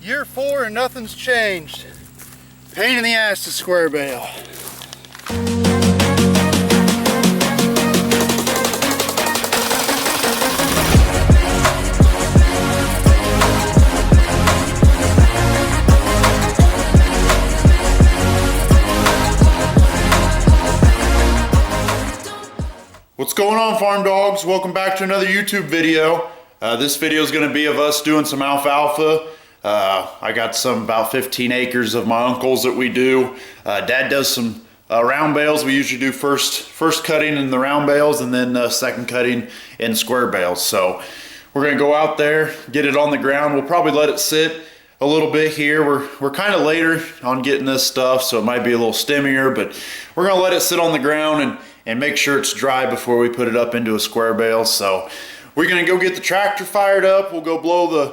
Year 4 and nothing's changed. Pain in the ass to square bale. What's going on, Farm Dogs? Welcome back to another YouTube video. This video is going to be of us doing some alfalfa. I got about 15 acres of my uncle's that we do. Dad does some round bales. We usually do first cutting in the round bales and then second cutting in square bales. So we're going to go out there, get it on the ground. We'll probably let it sit a little bit here. We're kind of later on getting this stuff, so it might be a little stemmier, but we're going to let it sit on the ground and make sure it's dry before we put it up into a square bale. So we're gonna go get the tractor fired up. We'll go blow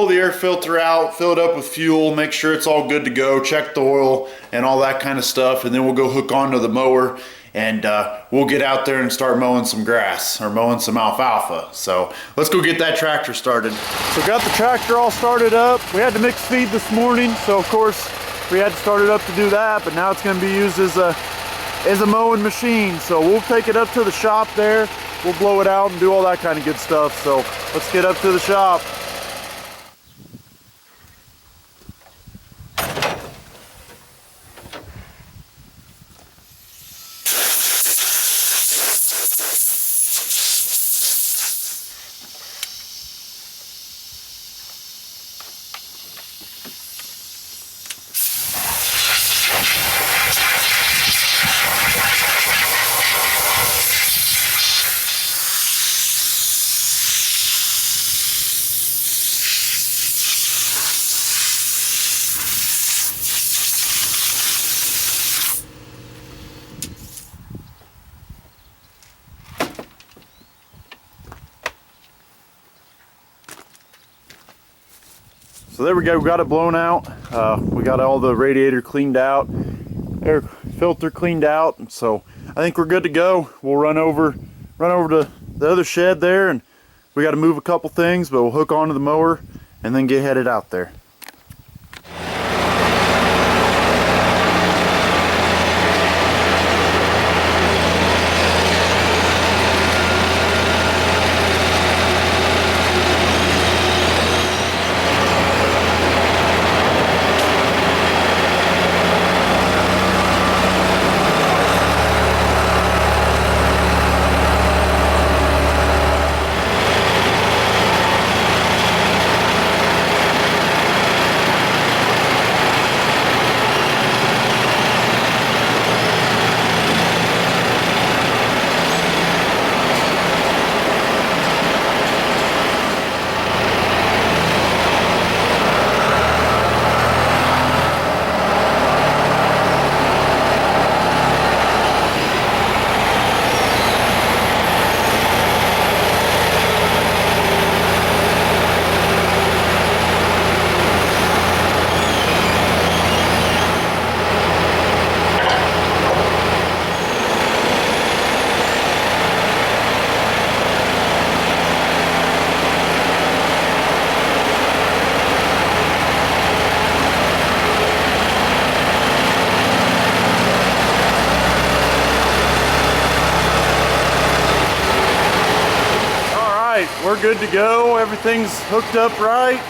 the air filter out, fill it up with fuel, make sure it's all good to go, check the oil and all that kind of stuff, and then we'll go hook onto the mower and we'll get out there and start mowing some grass or mowing some alfalfa. So let's go get that tractor started. So got the tractor all started up. We had to mix feed this morning, so of course we had to start it up to do that, but now it's gonna be used as a mowing machine. So we'll take it up to the shop there, we'll blow it out and do all that kind of good stuff. So let's get up to the shop. So there we go, we got it blown out. We got all the radiator cleaned out, air filter cleaned out, and so I think we're good to go. We'll run over to the other shed there, and we got to move a couple things, but we'll hook onto the mower and then get headed out there. We're good to go. Everything's hooked up right.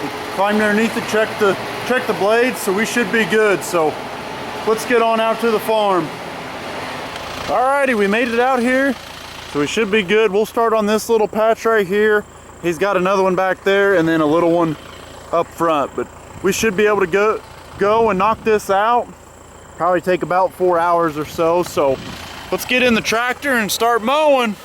We climbed underneath to check the blades, so we should be good. So let's get on out to the farm. Alrighty, we made it out here, so we should be good. We'll start on this little patch right here. He's got another one back there and then a little one up front, but we should be able to go and knock this out. Probably take about 4 hours or so. So let's get in the tractor and start mowing.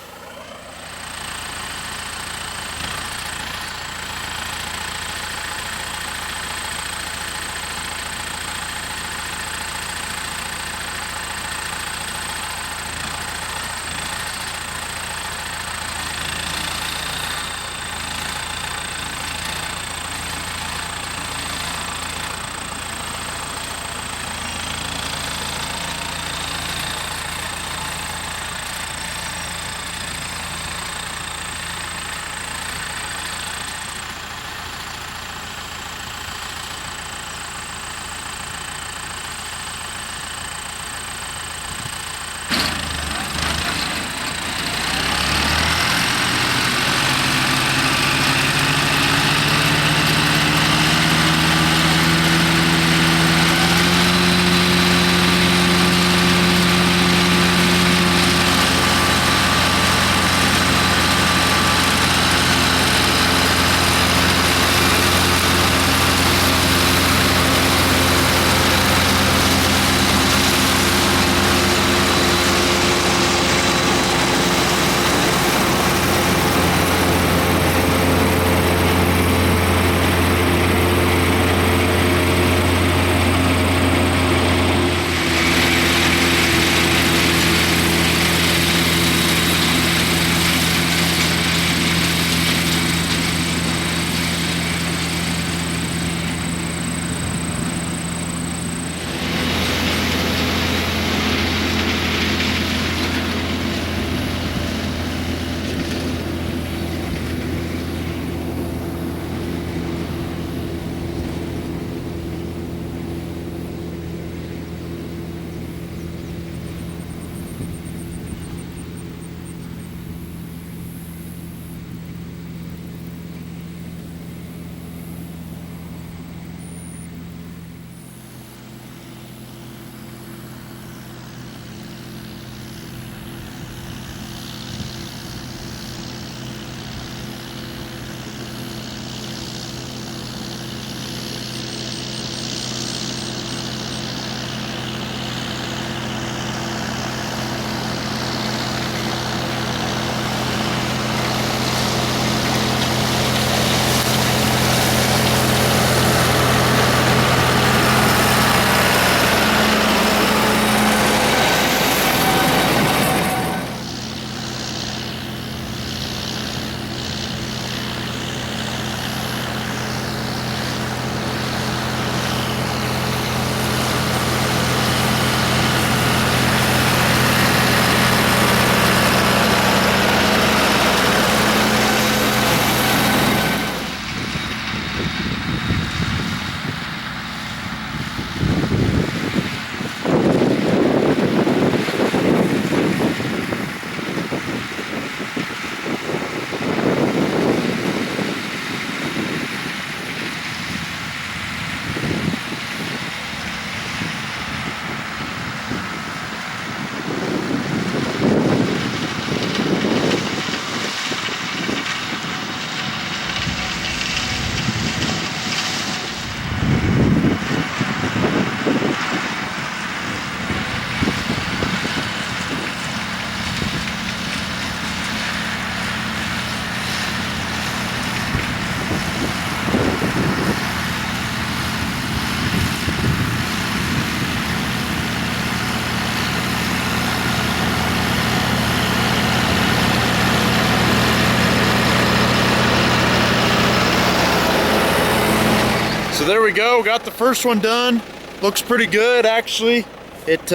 So there we go, got the first one done. Looks pretty good actually. It's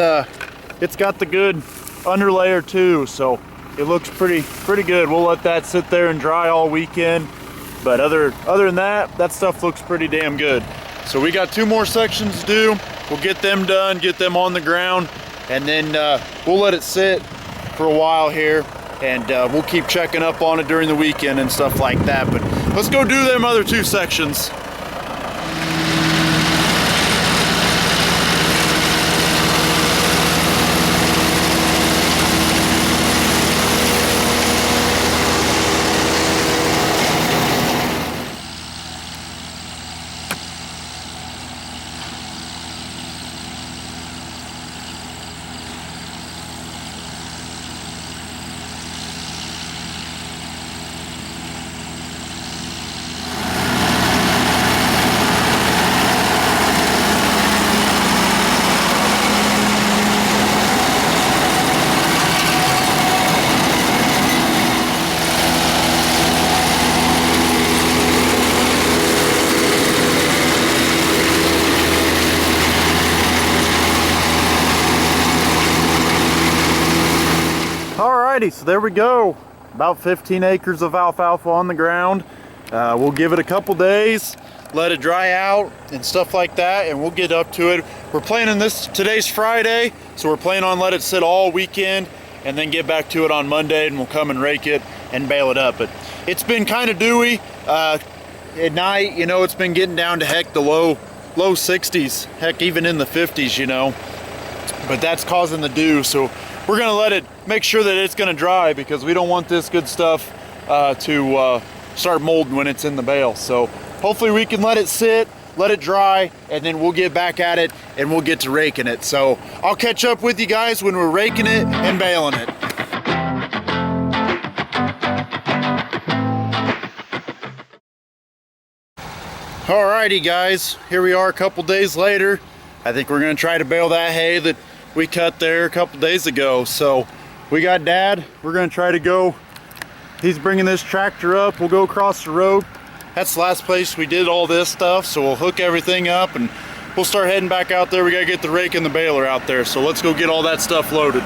got the good underlayer too, so it looks pretty good. We'll let that sit there and dry all weekend. But other than that stuff looks pretty damn good. So we got 2 more sections to do. We'll get them done, get them on the ground, and then we'll let it sit for a while here, and we'll keep checking up on it during the weekend and stuff like that. But let's go do them other 2 sections. Alrighty, so there we go. About 15 acres of alfalfa on the ground. We'll give it a couple days, let it dry out and stuff like that, and we'll get up to it. We're planning this, today's Friday, so we're planning on let it sit all weekend and then get back to it on Monday, and we'll come and rake it and bale it up. But it's been kind of dewy. At night, you know, it's been getting down to heck the low 60s, heck even in the 50s, you know. But that's causing the dew, so we're gonna let it, make sure that it's gonna dry, because we don't want this good stuff to start molding when it's in the bale. So hopefully we can let it sit, let it dry, and then we'll get back at it and we'll get to raking it. So I'll catch up with you guys when we're raking it and baling it. Alrighty guys, here we are a couple days later. I think we're gonna try to bale that hay that we cut there a couple days ago. So we got Dad, we're gonna try to go, he's bringing this tractor up, we'll go across the road. That's the last place we did all this stuff, so we'll hook everything up and we'll start heading back out there. We gotta get the rake and the baler out there, so let's go get all that stuff loaded.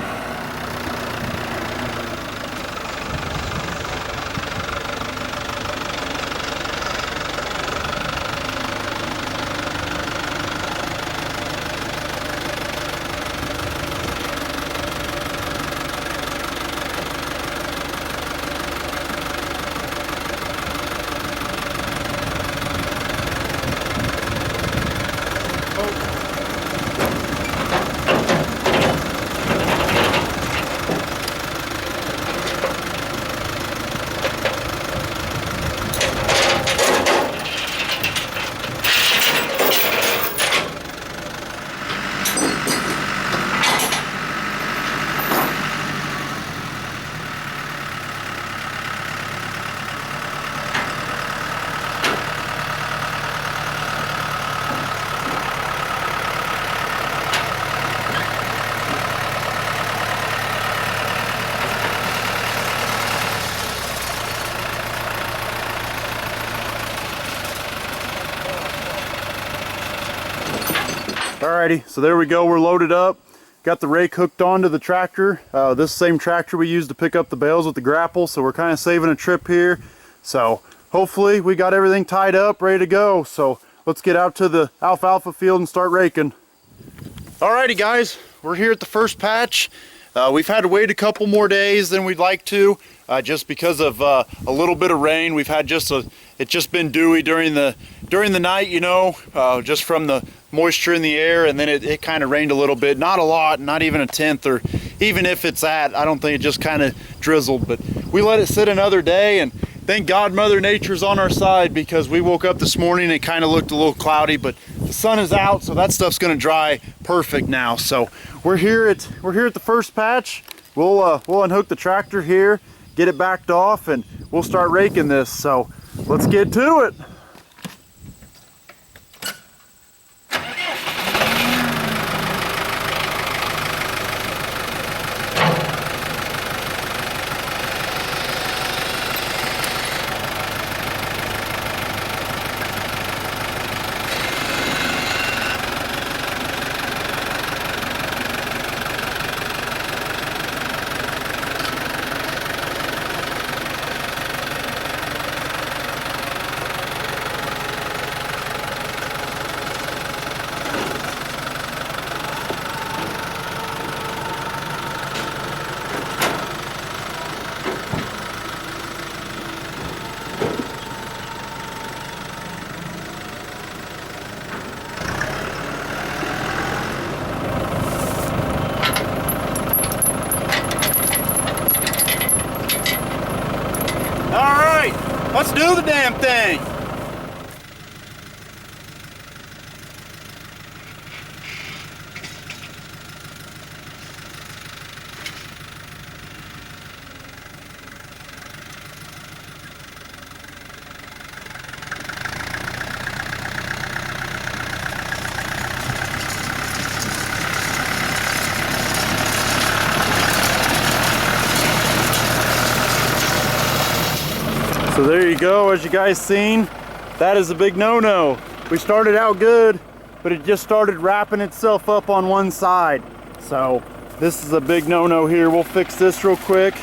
Alrighty, so there we go, we're loaded up. Got the rake hooked onto the tractor. This same tractor we used to pick up the bales with the grapple, so we're kind of saving a trip here. So hopefully we got everything tied up, ready to go. So let's get out to the alfalfa field and start raking. Alrighty guys, we're here at the first patch. We've had to wait a couple more days than we'd like to, just because of a little bit of rain. We've had it's just been dewy during the night, you know, just from the moisture in the air, and then it kind of rained a little bit. Not a lot, not even a tenth, or even if it's that, I don't think it just kind of drizzled. But we let it sit another day, and thank God Mother Nature's on our side, because we woke up this morning and it kind of looked a little cloudy, but the sun is out, so that stuff's going to dry perfect now. So we're here at the first patch. We'll unhook the tractor here, get it backed off, and we'll start raking this. So let's get to it. So there you go, as you guys seen, that is a big no-no. We started out good, but it just started wrapping itself up on one side. So this is a big no-no here. We'll fix this real quick.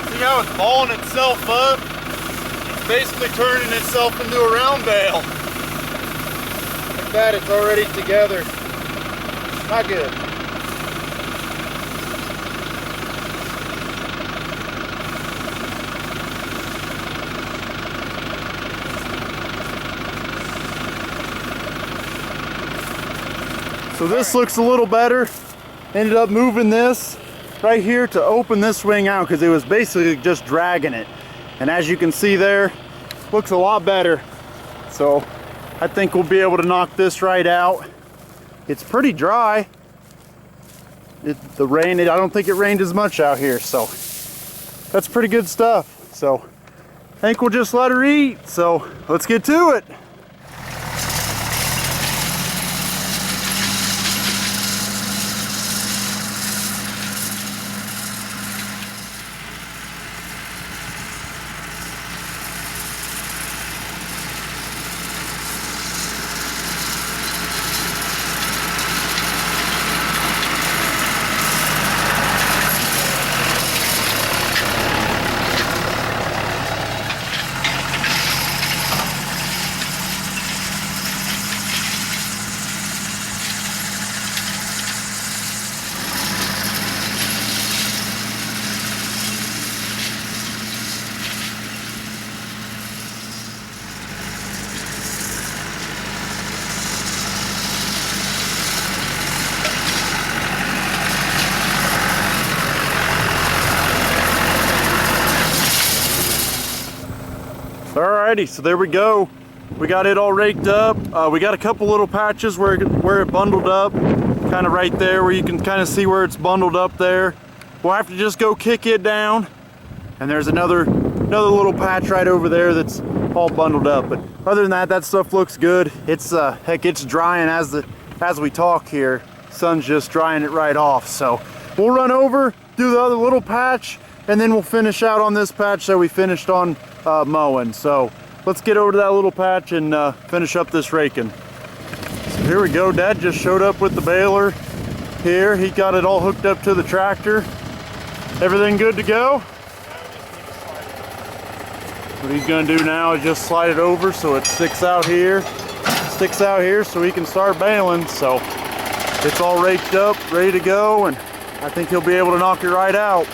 See how it's balling itself up? It's basically turning itself into a round bale. Like that, it's already together. Not good. So this looks a little better. Ended up moving this right here to open this wing out because it was basically just dragging it. And as you can see there, looks a lot better. So I think we'll be able to knock this right out. It's pretty dry. I don't think it rained as much out here, so that's pretty good stuff. So I think we'll just let her eat. So let's get to it. Alrighty, so there we go. We got it all raked up. We got a couple little patches where it bundled up, kind of right there where you can kind of see where it's bundled up there. We'll have to just go kick it down. And there's another little patch right over there that's all bundled up. But other than that, that stuff looks good. It's heck, it's drying as we talk here. Sun's just drying it right off. So we'll run over, do the other little patch, and then we'll finish out on this patch that we finished on mowing. So let's get over to that little patch and finish up this raking. So here we go. Dad just showed up with the baler here. He got it all hooked up to the tractor. Everything good to go? What he's gonna do now is just slide it over so it sticks out here so he can start baling. So it's all raked up, ready to go, and I think he'll be able to knock it right out.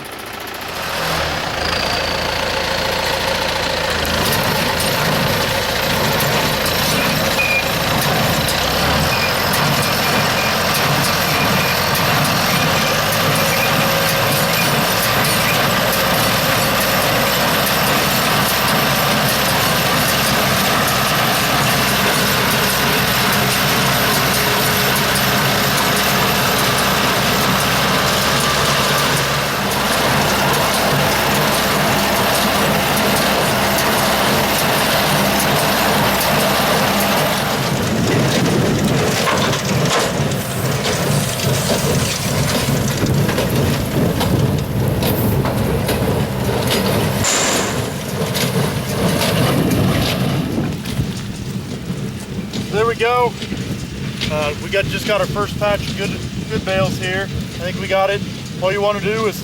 There we go. We just got our first patch of good bales here. I think we got it. All you want to do is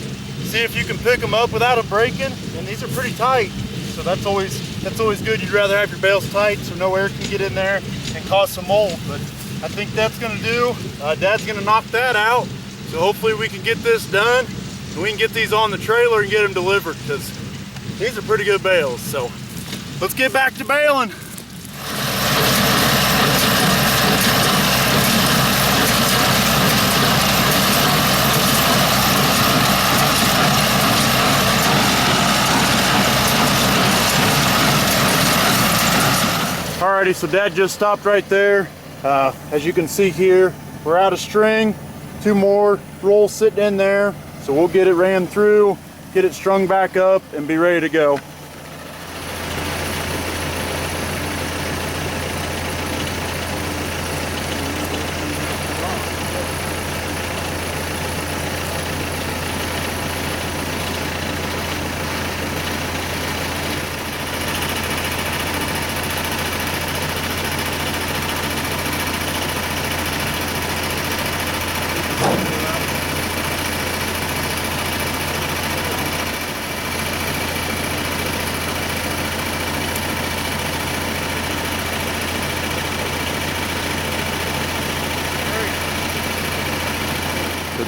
see if you can pick them up without them breaking, and these are pretty tight. So that's always good. You'd rather have your bales tight so no air can get in there and cause some mold. But I think that's going to do. Dad's going to knock that out. So hopefully we can get this done and we can get these on the trailer and get them delivered, because these are pretty good bales. So let's get back to baling. Alrighty, so Dad just stopped right there. As you can see here, we're out of string. 2 more rolls sitting in there. So we'll get it ran through, get it strung back up, and be ready to go.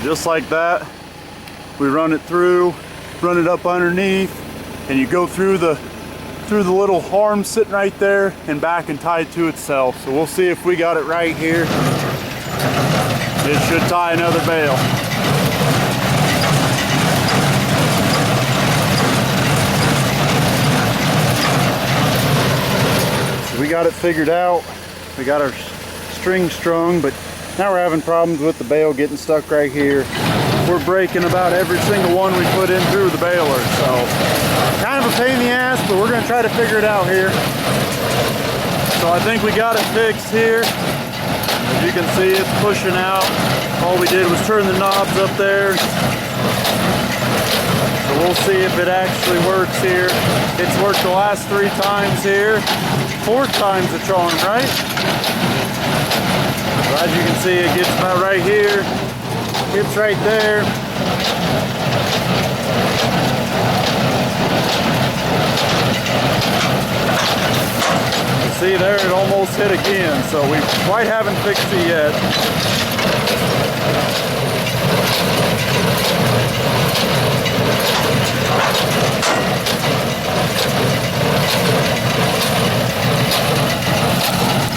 Just like that, we run it through, run it up underneath, and you go through the little arm sitting right there and back and tie it to itself. So we'll see if we got it right here. It should tie another bale. So we got it figured out. We got our string strung, but now we're having problems with the bale getting stuck right here. We're breaking about every single one we put in through the baler. So kind of a pain in the ass, but we're gonna try to figure it out here. So I think we got it fixed here. As you can see, it's pushing out. All we did was turn the knobs up there. So we'll see if it actually works here. It's worked the last 3 times here. 4th time's the charm, right? So as you can see, it gets about right here, hits right there. See there, it almost hit again, so we quite haven't fixed it yet.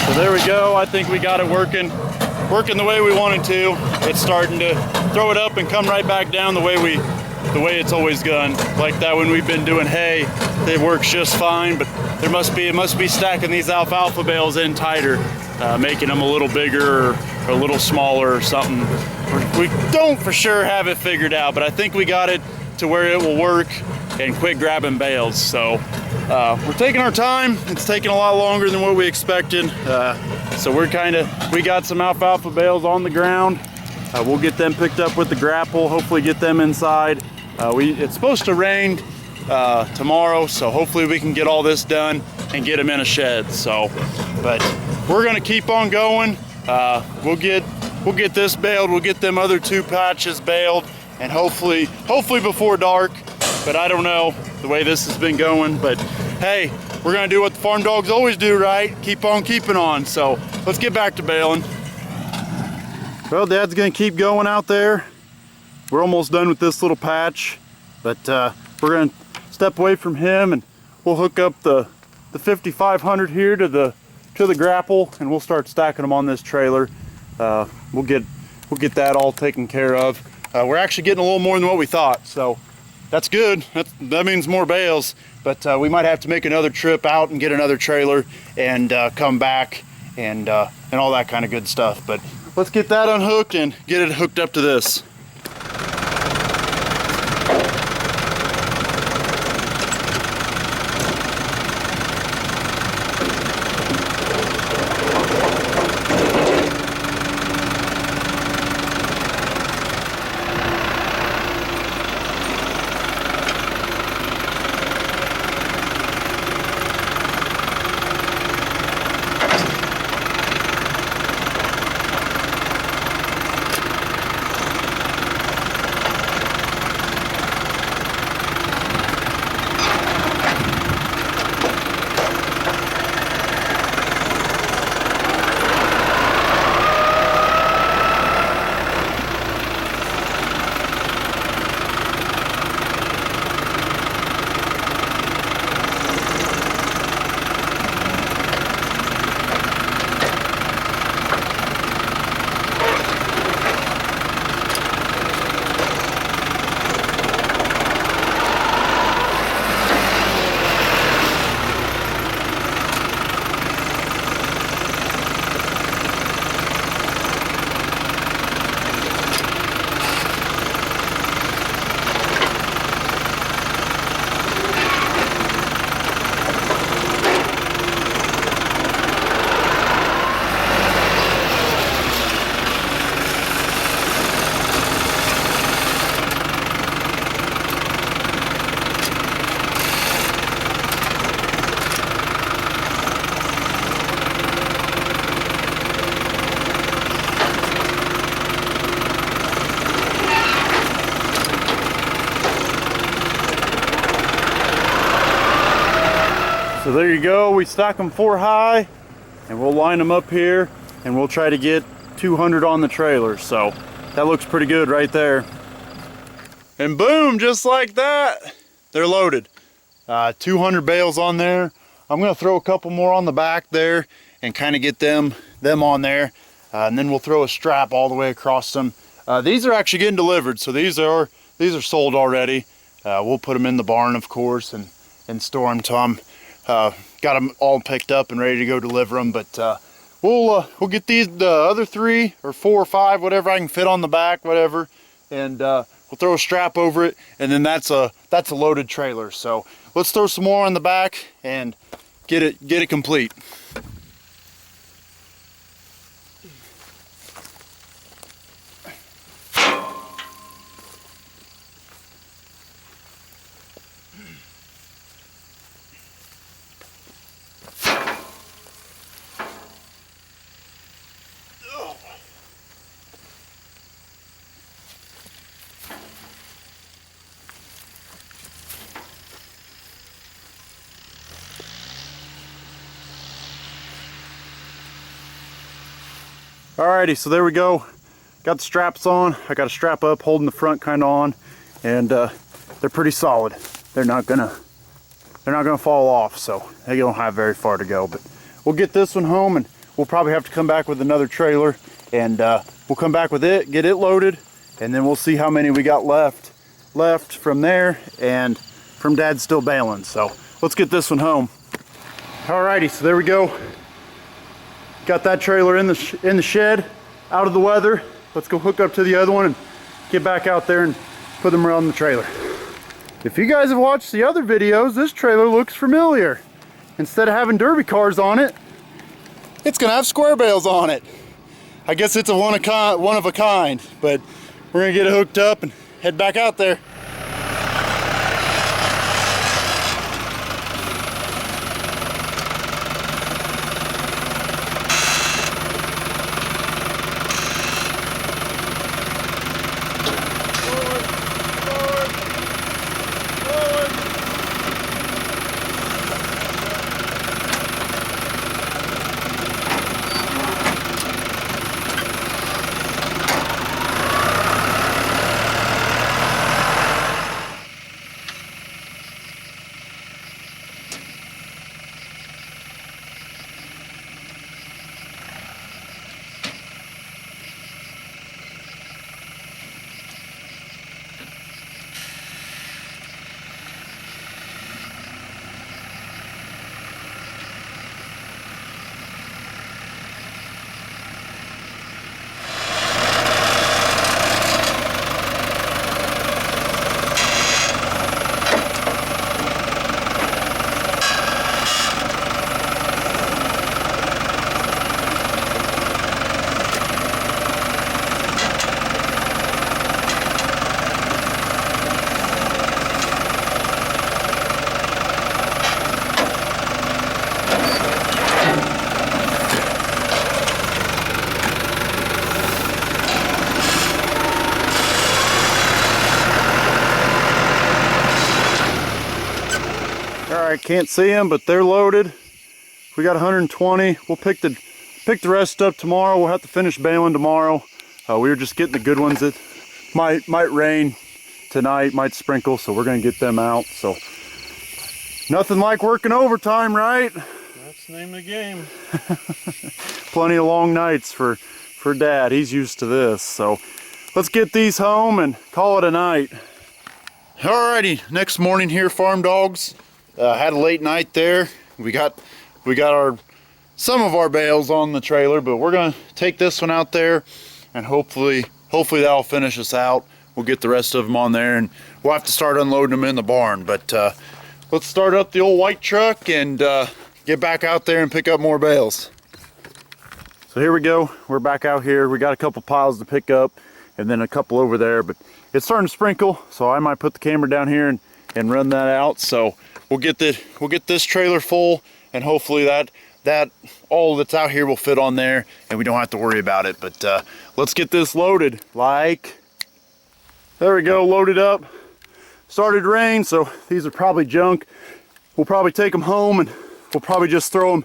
So there we go. I think we got it working the way we wanted to. It's starting to throw it up and come right back down the way it's always done. Like that when we've been doing hay, it works just fine. But it must be stacking these alfalfa bales in tighter, making them a little bigger or a little smaller or something. We don't for sure have it figured out, but I think we got it to where it will work and quit grabbing bales. So we're taking our time. It's taking a lot longer than what we expected. So we got some alfalfa bales on the ground. We'll get them picked up with the grapple, hopefully get them inside. It's supposed to rain tomorrow, so hopefully we can get all this done and get them in a shed. So, but we're gonna keep on going. We'll get this baled, we'll get them other 2 patches baled, and hopefully before dark. But I don't know the way this has been going, but hey, we're gonna do what the farm dogs always do, right? Keep on keeping on. So let's get back to baling. Well, Dad's gonna keep going out there. We're almost done with this little patch, but we're gonna step away from him and we'll hook up the 5500 here to the grapple, and we'll start stacking them on this trailer. We'll get that all taken care of. We're actually getting a little more than what we thought, so that's good. That means more bales, but we might have to make another trip out and get another trailer and come back and all that kind of good stuff. But let's get that unhooked and get it hooked up to this. So there you go, we stack them 4 high and we'll line them up here and we'll try to get 200 on the trailer. So that looks pretty good right there. And boom, just like that, they're loaded. 200 bales on there. I'm gonna throw a couple more on the back there and kind of get them on there. And then we'll throw a strap all the way across them. These are actually getting delivered, so these are sold already. We'll put them in the barn, of course, and store them till I'm got them all picked up and ready to go deliver them. But we'll get these, the other 3 or 4 or 5, whatever I can fit on the back, whatever, and we'll throw a strap over it, and then that's a loaded trailer. So let's throw some more on the back and get it complete. Alrighty, so there we go. Got the straps on. I got a strap up holding the front kind of on, and they're pretty solid. They're not gonna fall off, so they don't have very far to go. But we'll get this one home, and we'll probably have to come back with another trailer, and we'll come back with it, get it loaded, and then we'll see how many we got left from there and from Dad's still baling. So let's get this one home. Alrighty, so there we go. Got that trailer in the shed, out of the weather. Let's go hook up to the other one and get back out there and put them around the trailer. If you guys have watched the other videos, this trailer looks familiar. Instead of having derby cars on it, it's gonna have square bales on it. I guess it's a one of a kind, but we're gonna get it hooked up and head back out there. Alright, can't see them, but they're loaded. We got 120. We'll pick the rest up tomorrow. We'll have to finish baling tomorrow. We were just getting the good ones that might rain tonight, might sprinkle, so we're gonna get them out. So nothing like working overtime, right? That's the name of the game. Plenty of long nights for Dad. He's used to this. So let's get these home and call it a night. Alrighty, next morning here, Farm Dawgs. Had a late night there. We got some of our bales on the trailer, but we're gonna take this one out there, and hopefully that'll finish us out. We'll get the rest of them on there, and we'll have to start unloading them in the barn. But let's start up the old white truck and get back out there and pick up more bales. So here we go. We're back out here. We got a couple piles to pick up, and then a couple over there. But it's starting to sprinkle, so I might put the camera down here and run that out. So we'll get this trailer full, and hopefully that all that's out here will fit on there, and we don't have to worry about it. But let's get this loaded. There we go, loaded up. Started to rain, so these are probably junk. We'll probably take them home and we'll probably just throw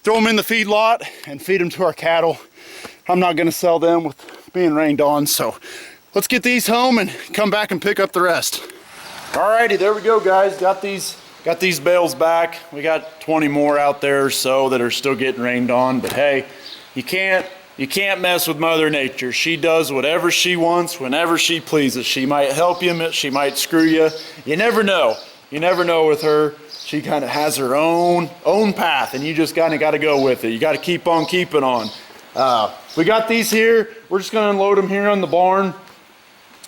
them in the feed lot and feed them to our cattle. I'm not gonna sell them with being rained on, so let's get these home and come back and pick up the rest. Alrighty, there we go, guys. Got these bales back. We got 20 more out there or so that are still getting rained on, but hey, you can't mess with Mother Nature. She does whatever she wants, whenever she pleases. She might help you, she might screw you. You never know. You never know with her. She kind of has her own path, and you just kind of got to go with it. You got to keep on keeping on. We got these here. We're just going to unload them here on the barn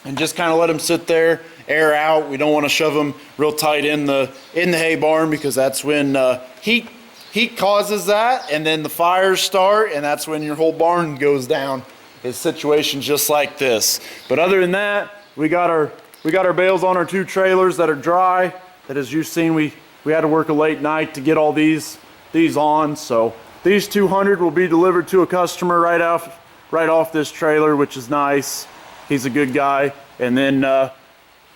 and just kind of let them sit there, air out. We don't want to shove them real tight in the hay barn, because that's when heat causes that, and then the fires start, and that's when your whole barn goes down. It's situations just like this. But other than that, we got our bales on our 2 trailers that are dry. That, as you've seen, we had to work a late night to get all these on. So these 200 will be delivered to a customer right off this trailer, which is nice. He's a good guy. And then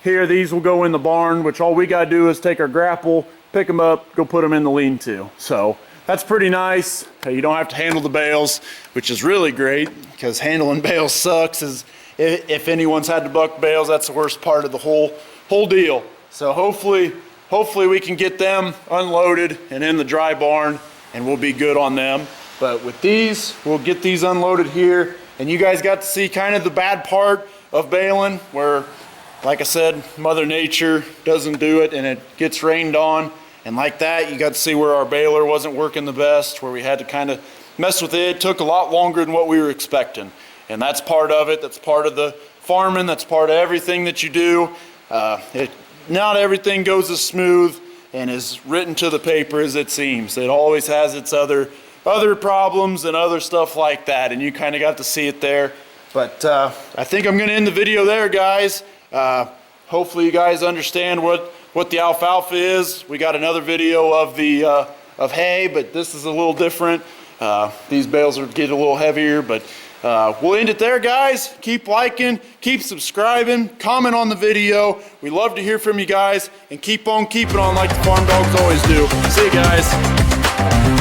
here, these will go in the barn, which all we got to do is take our grapple, pick them up, go put them in the lean-to. So that's pretty nice. You don't have to handle the bales, which is really great, because handling bales sucks. If anyone's had to buck bales, that's the worst part of the whole deal. So hopefully we can get them unloaded and in the dry barn, and we'll be good on them. But with these, we'll get these unloaded here, and you guys got to see kind of the bad part of baling, where, like I said, Mother Nature doesn't do it and it gets rained on. And like that, you got to see where our baler wasn't working the best, where we had to kind of mess with it. It took a lot longer than what we were expecting. And that's part of it. That's part of the farming. That's part of everything that you do. Not everything goes as smooth and as written to the paper as it seems. It always has its other problems and other stuff like that. And you kind of got to see it there. But I think I'm going to end the video there, guys. Hopefully you guys understand what the alfalfa is. We got another video of the of hay, but this is a little different. These bales are getting a little heavier, but we'll end it there, guys. Keep liking, keep subscribing, comment on the video. We love to hear from you guys, and keep on keeping on like the Farm Dogs always do. See you guys.